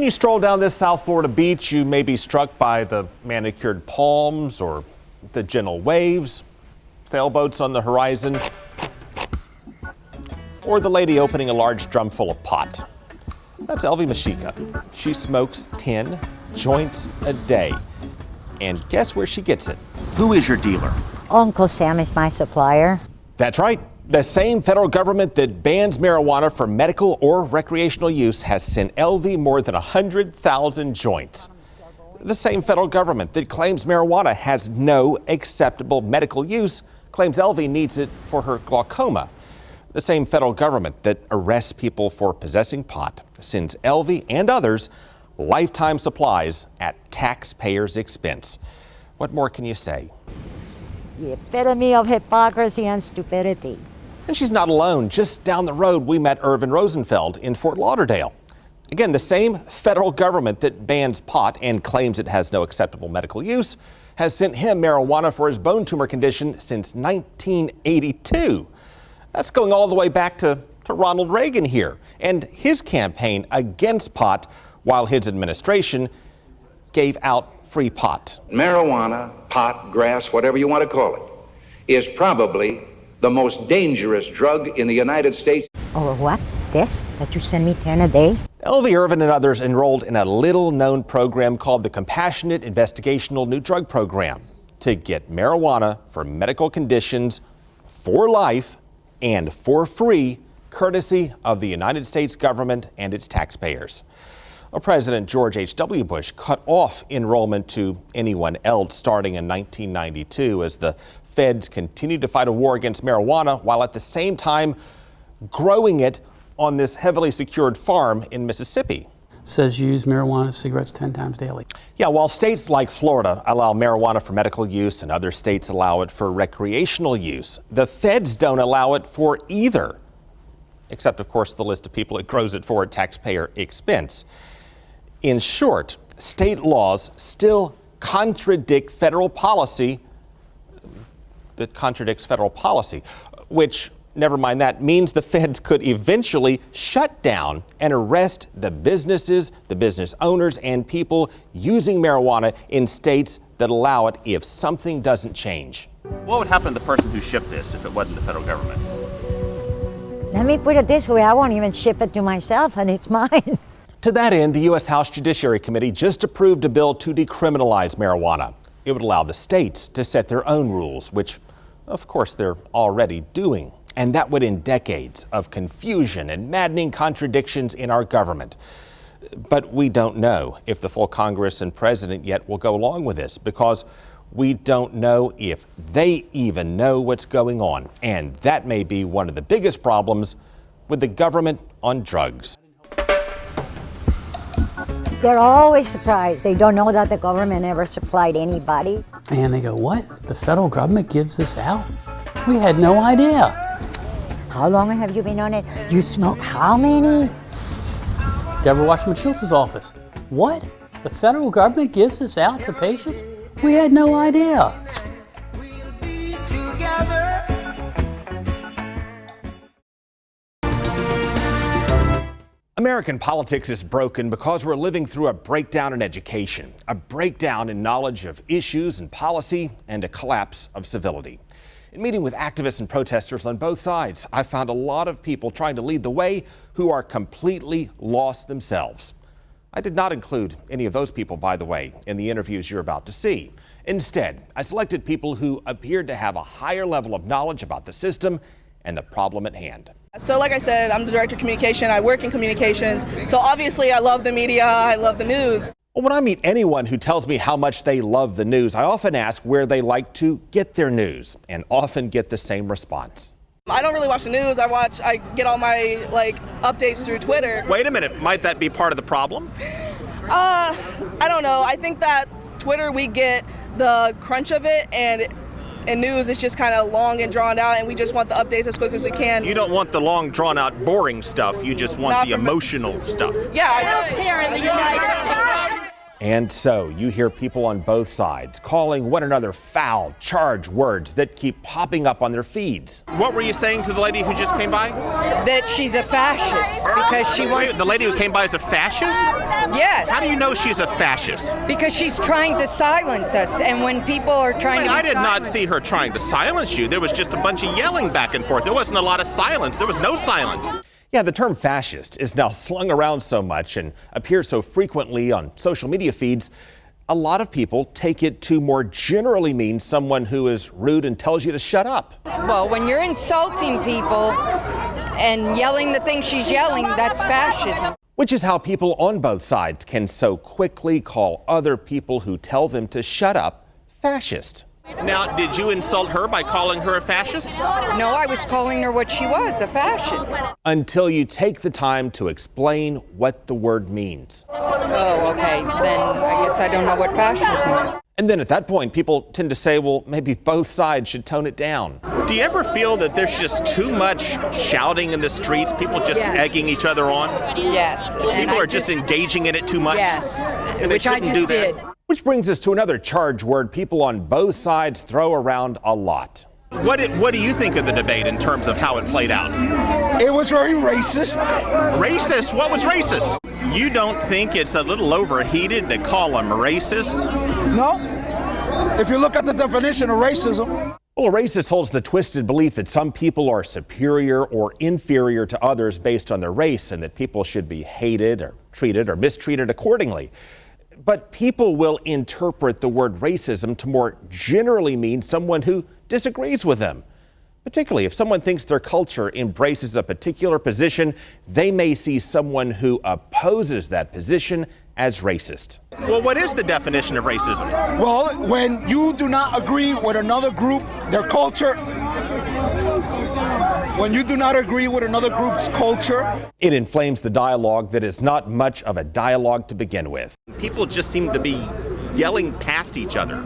you stroll down this South Florida beach, you may be struck by the manicured palms or the gentle waves, sailboats on the horizon, or the lady opening a large drum full of pot. That's Elvie Mashika. She smokes 10 joints a day. And guess where she gets it? Who is your dealer? Uncle Sam is my supplier. That's right. The same federal government that bans marijuana for medical or recreational use has sent Elvie more than 100,000 joints. The same federal government that claims marijuana has no acceptable medical use claims Elvie needs it for her glaucoma. The same federal government that arrests people for possessing pot sends Elvie and others lifetime supplies at taxpayers' expense. What more can you say? The epitome of hypocrisy and stupidity. And she's not alone. Just down the road, we met Irvin Rosenfeld in Fort Lauderdale. Again, the same federal government that bans pot and claims it has no acceptable medical use has sent him marijuana for his bone tumor condition since 1982. That's going all the way back to Ronald Reagan here and his campaign against pot while his administration gave out free pot. Marijuana, pot, grass, whatever you want to call it, is probably the most dangerous drug in the United States. Oh, what? This? That you send me 10 a day? Elvie, Irvin, and others enrolled in a little-known program called the Compassionate Investigational New Drug Program to get marijuana for medical conditions for life and for free, courtesy of the United States government and its taxpayers. President George H.W. Bush cut off enrollment to anyone else starting in 1992 as the feds continued to fight a war against marijuana while at the same time growing it on this heavily secured farm in Mississippi. Says use marijuana cigarettes 10 times daily. Yeah, while states like Florida allow marijuana for medical use and other states allow it for recreational use, the feds don't allow it for either. Except, of course, the list of people it grows it for at taxpayer expense. In short, state laws still contradict federal policy that contradicts federal policy, which, never mind that, means the feds could eventually shut down and arrest the businesses, the business owners, and people using marijuana in states that allow it if something doesn't change. What would happen to the person who shipped this if it wasn't the federal government? Let me put it this way, I won't even ship it to myself, and it's mine. To that end, the U.S. House Judiciary Committee just approved a bill to decriminalize marijuana. It would allow the states to set their own rules, which, of course, they're already doing. And that would end decades of confusion and maddening contradictions in our government. But we don't know if the full Congress and president yet will go along with this because we don't know if they even know what's going on. And that may be one of the biggest problems with the government on drugs. They're always surprised. They don't know that the government ever supplied anybody. And they go, what? The federal government gives this out? We had no idea. How long have you been on it? You smoke how many? Deborah Washington Schultz's office. What? The federal government gives this out to patients? We had no idea. American politics is broken because we're living through a breakdown in education, a breakdown in knowledge of issues and policy, and a collapse of civility. In meeting with activists and protesters on both sides, I found a lot of people trying to lead the way who are completely lost themselves. I did not include any of those people, by the way, in the interviews you're about to see. Instead, I selected people who appeared to have a higher level of knowledge about the system and the problem at hand. So like I said, I'm the director of communication. I work in communications. So obviously I love the media. I love the news. Well, when I meet anyone who tells me how much they love the news, I often ask where they like to get their news and often get the same response. I don't really watch the news. I get all my updates through Twitter. Wait a minute. Might that be part of the problem? I don't know. I think that Twitter, we get the crunch of it, and news is just kind of long and drawn out, and we just want the updates as quick as we can. You don't want the long, drawn-out, boring stuff. You just want the emotional stuff. Yeah. And so you hear people on both sides calling one another foul, charged words that keep popping up on their feeds. What were you saying to the lady who just came by? That she's a fascist because she wants... The lady who came by is a fascist? Yes. How do you know she's a fascist? Because she's trying to silence us, and when people are trying to I did not silence- see her trying to silence you. There was just a bunch of yelling back and forth. There wasn't a lot of silence. There was no silence. Yeah, the term fascist is now slung around so much and appears so frequently on social media feeds, a lot of people take it to more generally mean someone who is rude and tells you to shut up. Well, when you're insulting people and yelling the things she's yelling, that's fascism. Which is how people on both sides can so quickly call other people who tell them to shut up fascist. Now, did you insult her by calling her a fascist? No, I was calling her what she was, a fascist. Until you take the time to explain what the word means. Oh, okay. Then I guess I don't know what fascism is. And then at that point, people tend to say, well, maybe both sides should tone it down. Do you ever feel that there's just too much shouting in the streets, people just Yes. egging each other on? Yes. People are just engaging in it too much? Yes, And they which I shouldn't just do that. did. Which brings us to another charge word people on both sides throw around a lot. What do you think of the debate in terms of how it played out? It was very racist. Racist? What was racist? You don't think it's a little overheated to call them racist? No. If you look at the definition of racism. Well, a racist holds the twisted belief that some people are superior or inferior to others based on their race and that people should be hated or treated or mistreated accordingly. But people will interpret the word racism to more generally mean someone who disagrees with them. Particularly if someone thinks their culture embraces a particular position, they may see someone who opposes that position as racist. Well, what is the definition of racism? Well, when you do not agree with another group, their culture, when you do not agree with another group's culture, it inflames the dialogue that is not much of a dialogue to begin with. People just seem to be yelling past each other.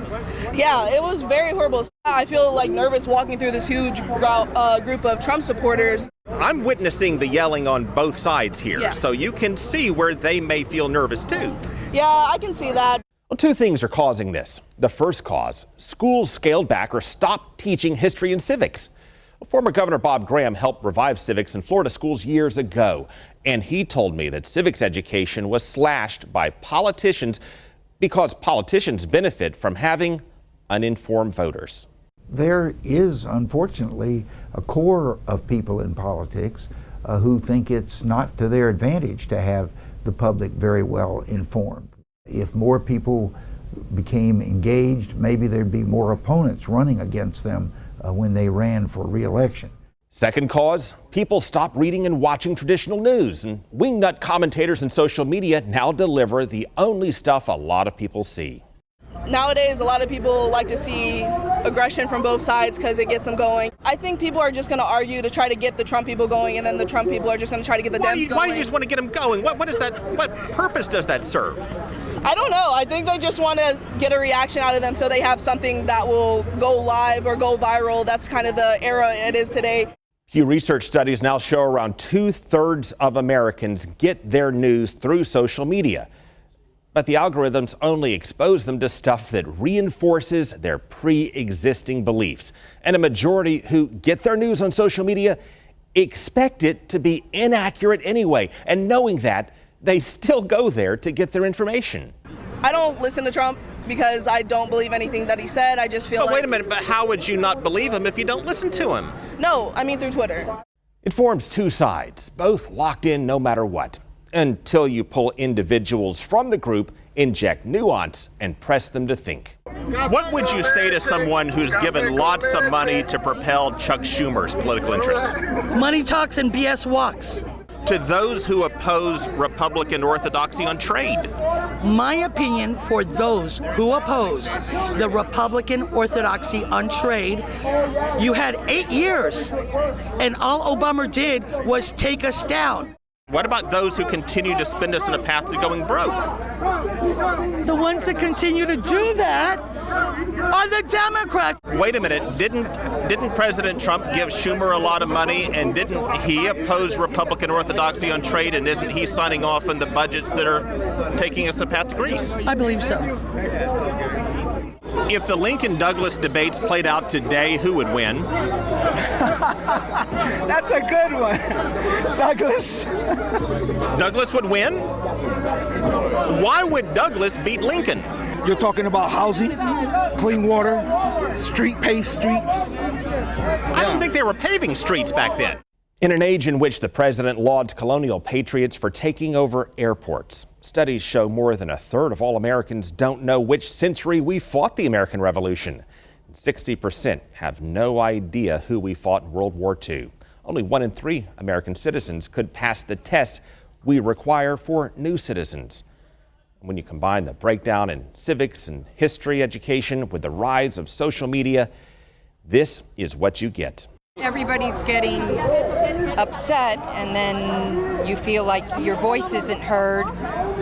Yeah, it was very horrible. I feel like nervous walking through this huge group of Trump supporters. I'm witnessing the yelling on both sides here, Yeah. so you can see where they may feel nervous too. Yeah, I can see that. Well, two things are causing this. The first cause, schools scaled back or stopped teaching history and civics. Former Governor Bob Graham helped revive civics in Florida schools years ago, and he told me that civics education was slashed by politicians because politicians benefit from having uninformed voters. There is, unfortunately, a core of people in politics who think it's not to their advantage to have the public very well informed. If more people became engaged, maybe there'd be more opponents running against them when they ran for re-election. Second cause, people stop reading and watching traditional news, and wingnut commentators and social media now deliver the only stuff a lot of people see. Nowadays, a lot of people like to see aggression from both sides because it gets them going. I think people are just going to argue to try to get the Trump people going, and then the Trump people are just going to try to get the Dems going. Why do you just want to get them going? What is that? What purpose does that serve? I don't know. I think they just want to get a reaction out of them so they have something that will go live or go viral. That's kind of the era it is today. Pew Research studies now show around 2/3 of Americans get their news through social media. But the algorithms only expose them to stuff that reinforces their pre-existing beliefs. And a majority who get their news on social media expect it to be inaccurate anyway. And knowing that, they still go there to get their information. I don't listen to Trump because I don't believe anything that he said. I just feel But like... wait a minute, but how would you not believe him if you don't listen to him? No, I mean through Twitter. It forms two sides, both locked in no matter what, until you pull individuals from the group, inject nuance, and press them to think. What would you say to someone who's given lots of money to propel Chuck Schumer's political interests? Money talks and BS walks. To those who oppose Republican orthodoxy on trade? My opinion for those who oppose the Republican orthodoxy on trade, you had 8 years, and all Obama did was take us down. What about those who continue to spin us in a path to going broke? The ones that continue to do that are the Democrats. Wait a minute, didn't President Trump give Schumer a lot of money, and didn't he oppose Republican orthodoxy on trade, and isn't he signing off on the budgets that are taking us a path to Greece? I believe so. If the Lincoln-Douglas debates played out today, who would win? That's a good one. Douglas. Douglas would win? Why would Douglas beat Lincoln? You're talking about housing, clean water, paved streets. I don't think they were paving streets back then. In an age in which the president lauded colonial patriots for taking over airports, studies show more than a third of all Americans don't know which century we fought the American Revolution. 60% have no idea who we fought in World War II. Only 1 in 3 American citizens could pass the test we require for new citizens. When you combine the breakdown in civics and history education with the rise of social media, this is what you get. Everybody's getting upset, and then you feel like your voice isn't heard,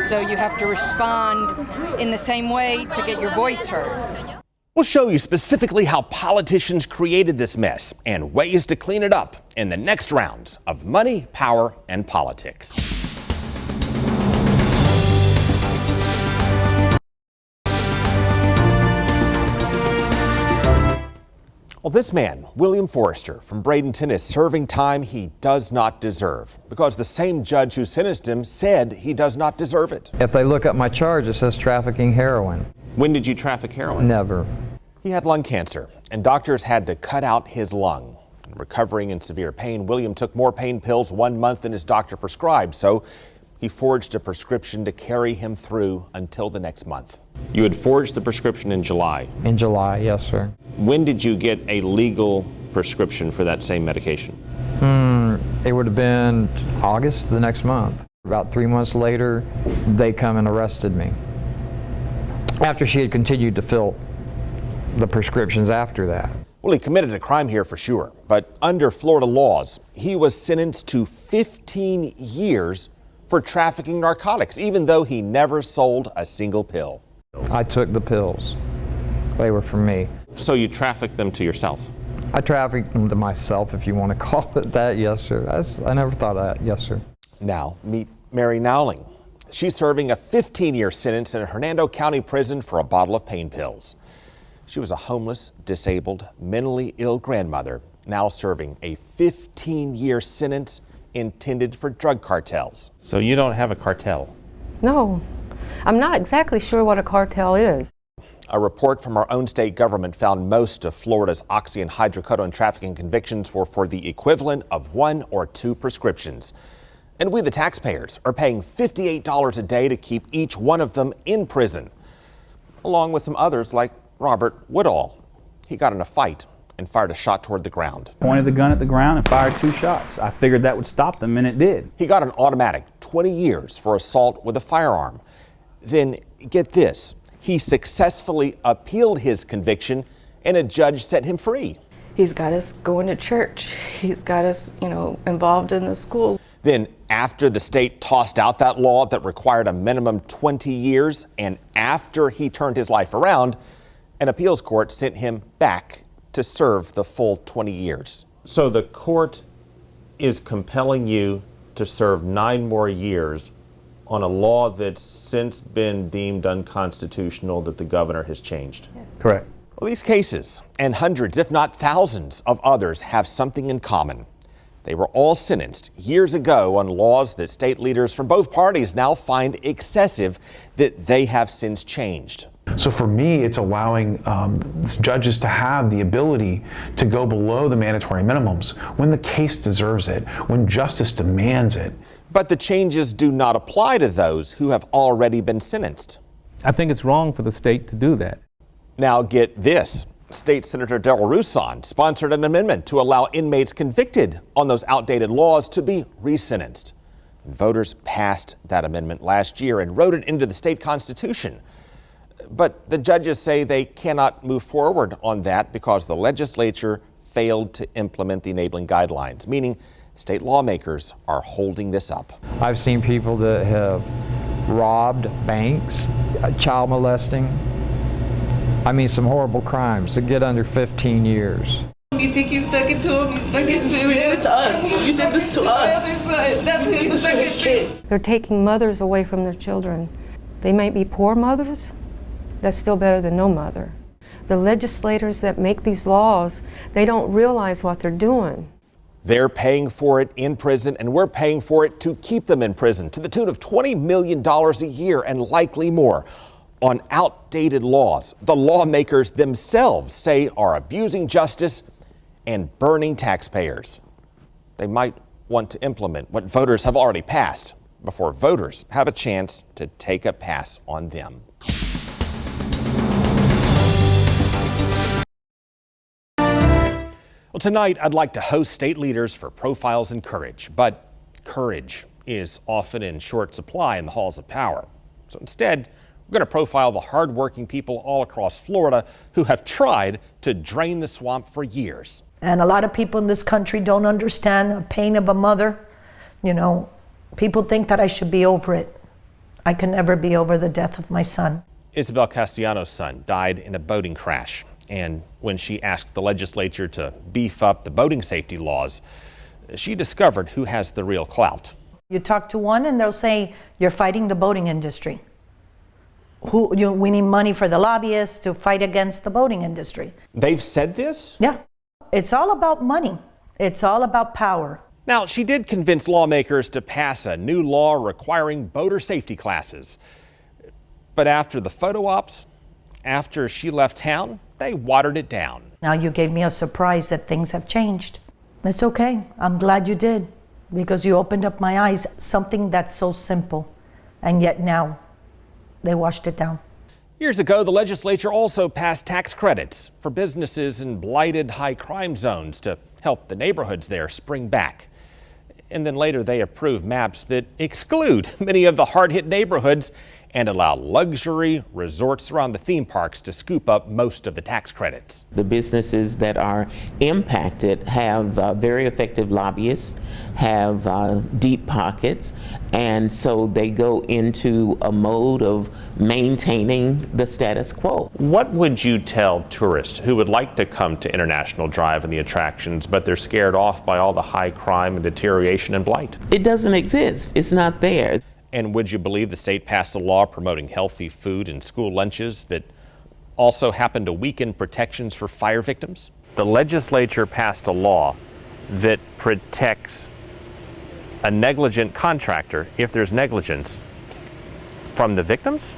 so you have to respond in the same way to get your voice heard. We'll show you specifically how politicians created this mess and ways to clean it up in the next round of Money, Power, and Politics. Well, this man, William Forrester from Bradenton, is serving time he does not deserve because the same judge who sentenced him said he does not deserve it. If they look up my charge, it says trafficking heroin. When did you traffic heroin? Never. He had lung cancer, and doctors had to cut out his lung. Recovering in severe pain, William took more pain pills 1 month than his doctor prescribed, so he forged a prescription to carry him through until the next month. You had forged the prescription in July. In July, yes, sir. When did you get a legal prescription for that same medication? It would have been August the next month. About 3 months later, they come and arrested me. After she had continued to fill the prescriptions after that. Well, he committed a crime here for sure, but under Florida laws, he was sentenced to 15 years for trafficking narcotics, even though he never sold a single pill. I took the pills. They were for me. So you trafficked them to yourself? I trafficked them to myself, if you want to call it that, yes, sir. I never thought of that, yes, sir. Now, meet Mary Nowling. She's serving a 15-year sentence in a Hernando County prison for a bottle of pain pills. She was a homeless, disabled, mentally ill grandmother, now serving a 15-year sentence intended for drug cartels. So you don't have a cartel? No, I'm not exactly sure what a cartel is. A report from our own state government found most of Florida's oxy and hydrocodone trafficking convictions were for the equivalent of 1 or 2 prescriptions. And we, the taxpayers, are paying $58 a day to keep each one of them in prison, along with some others like Robert Woodall. He got in a fight and fired a shot toward the ground. Pointed the gun at the ground and fired 2 shots. I figured that would stop them, and it did. He got an automatic 20 years for assault with a firearm. Then, get this, he successfully appealed his conviction and a judge set him free. He's got us going to church. He's got us, involved in the schools. Then, after the state tossed out that law that required a minimum 20 years, and after he turned his life around, an appeals court sent him back to serve the full 20 years. So the court is compelling you to serve 9 more years on a law that's since been deemed unconstitutional that the governor has changed. Correct. Well, these cases and hundreds, if not thousands of others have something in common. They were all sentenced years ago on laws that state leaders from both parties now find excessive that they have since changed. So for me, it's allowing judges to have the ability to go below the mandatory minimums when the case deserves it, when justice demands it. But the changes do not apply to those who have already been sentenced. I think it's wrong for the state to do that. Now get this. State Senator Darrell Rousson sponsored an amendment to allow inmates convicted on those outdated laws to be resentenced. And voters passed that amendment last year and wrote it into the state constitution. But the judges say they cannot move forward on that because the legislature failed to implement the enabling guidelines, meaning state lawmakers are holding this up. I've seen people that have robbed banks, child molesting, I mean, some horrible crimes that get under 15 years. You think you stuck it to him, you stuck it to him. To us. You did this to us. The other side. That's who you stuck it to. They're taking mothers away from their children. They might be poor mothers. That's still better than no mother. The legislators that make these laws, they don't realize what they're doing. They're paying for it in prison, and we're paying for it to keep them in prison to the tune of $20 million a year and likely more on outdated laws the lawmakers themselves say are abusing justice and burning taxpayers. They might want to implement what voters have already passed before voters have a chance to take a pass on them. Well, tonight I'd like to host state leaders for Profiles in Courage, but courage is often in short supply in the halls of power. So instead, we're going to profile the hardworking people all across Florida who have tried to drain the swamp for years. And a lot of people in this country don't understand the pain of a mother. You know, people think that I should be over it. I can never be over the death of my son. Isabel Castellanos' son died in a boating crash. And when she asked the legislature to beef up the boating safety laws, she discovered who has the real clout. You talk to one and they'll say, you're fighting the boating industry. We need money for the lobbyists to fight against the boating industry. They've said this? Yeah. It's all about money. It's all about power. Now, she did convince lawmakers to pass a new law requiring boater safety classes. But after the photo ops, after she left town, they watered it down. Now you gave me a surprise that things have changed. It's okay. I'm glad you did, because you opened up my eyes, something that's so simple, and yet now they washed it down. Years ago, the legislature also passed tax credits for businesses in blighted high crime zones to help the neighborhoods there spring back. And then later they approved maps that exclude many of the hard-hit neighborhoods and allow luxury resorts around the theme parks to scoop up most of the tax credits. The businesses that are impacted have very effective lobbyists, have deep pockets, and so they go into a mode of maintaining the status quo. What would you tell tourists who would like to come to International Drive and the attractions, but they're scared off by all the high crime and deterioration and blight? It doesn't exist. It's not there. And would you believe the state passed a law promoting healthy food and school lunches that also happened to weaken protections for fire victims? The legislature passed a law that protects a negligent contractor, if there's negligence, from the victims?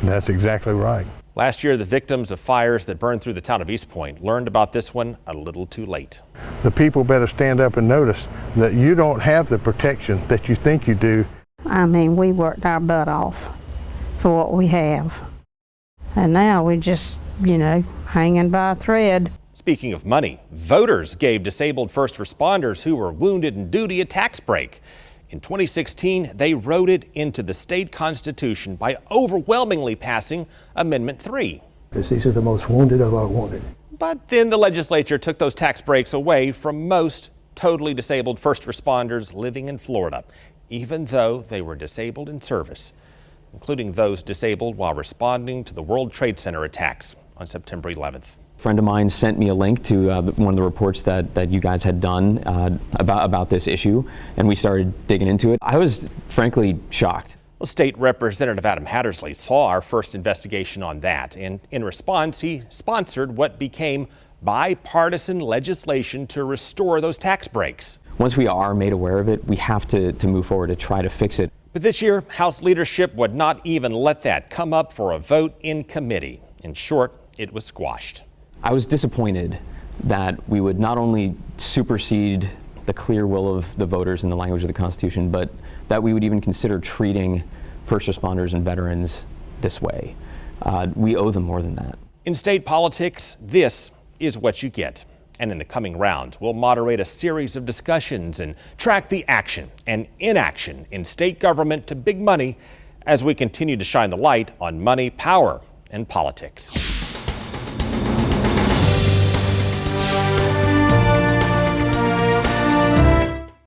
That's exactly right. Last year, the victims of fires that burned through the town of East Point learned about this one a little too late. The people better stand up and notice that you don't have the protection that you think you do. I mean, we worked our butt off for what we have. And now we just, you know, hanging by a thread. Speaking of money, voters gave disabled first responders who were wounded in duty a tax break. In 2016, they wrote it into the state constitution by overwhelmingly passing Amendment 3. These are the most wounded of our wounded. But then the legislature took those tax breaks away from most totally disabled first responders living in Florida, even though they were disabled in service, including those disabled while responding to the World Trade Center attacks on September 11th. A friend of mine sent me a link to one of the reports that you guys had done about this issue, and we started digging into it. I was frankly shocked. Well, State Representative Adam Hattersley saw our first investigation on that, and in response, he sponsored what became bipartisan legislation to restore those tax breaks. Once we are made aware of it, we have to move forward to try to fix it. But this year, House leadership would not even let that come up for a vote in committee. In short, it was squashed. I was disappointed that we would not only supersede the clear will of the voters in the language of the Constitution, but that we would even consider treating first responders and veterans this way. We owe them more than that. In state politics, this is what you get. And in the coming round, we'll moderate a series of discussions and track the action and inaction in state government to big money as we continue to shine the light on money, power, and politics.